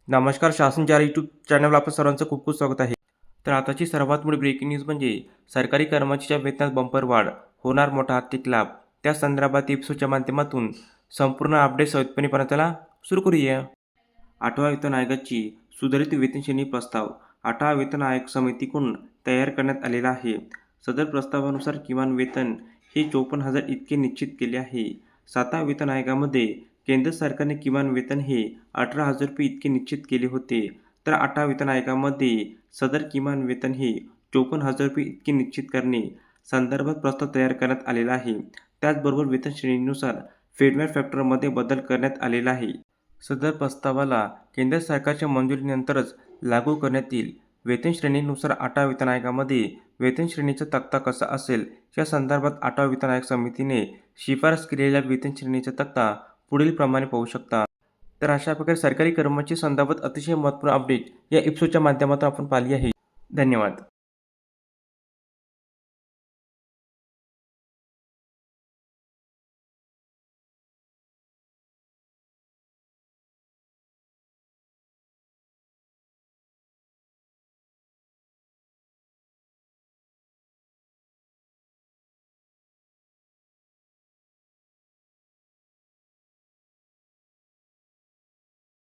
नमस्कार. शासन चार यूट्यूब चॅनलवर आपलं सर्वांचं खूप खूप स्वागत आहे. तर आताची सर्वात मोठी ब्रेकिंग न्यूज म्हणजे सरकारी कर्मचाऱ्यांच्या वेतनात बंपर वाढ, होणार मोठा आर्थिक लाभ. त्या संदर्भात एपिसोडच्या माध्यमातून संपूर्ण अपडेट सविस्तरपणे पाहण्याला सुरू करूया. 8व्या वेतन आयोगाची सुधारित वेतन श्रेणी प्रस्ताव 8व्या वेतन आयोग समितीकडून तयार करण्यात आलेला आहे. सदर प्रस्तावानुसार किमान वेतन हे 54,000 इतके निश्चित केले आहे. 7व्या वेतन आयोगामध्ये केंद्र सरकारने किमान वेतन हे 18,000 रुपये इतके निश्चित केले होते. तर 8व्या वेतन आयोगामध्ये सदर किमान वेतन हे 54,000 रुपये इतके निश्चित करणे संदर्भात प्रस्ताव तयार करण्यात आलेला आहे. त्याचबरोबर वेतन श्रेणीनुसार फेडबॅक फॅक्टरमध्ये बदल करण्यात आलेला आहे. सदर प्रस्तावाला केंद्र सरकारच्या मंजुरीनंतरच लागू करण्यात येईल. वेतन श्रेणीनुसार 8व्या वेतन आयोगामध्ये वेतन श्रेणीचा तक्ता कसा असेल या संदर्भात 8व्या वेतन आयोग समितीने शिफारस केलेल्या वेतन श्रेणीचा तक्ता पुढील प्रमाणे पाहू शकता. तर अशा प्रकारे सरकारी कर्मचारी संदर्भात अतिशय महत्त्वपूर्ण अपडेट या एपिसोडच्या माध्यमातून आपण पाहिली आहे. धन्यवाद.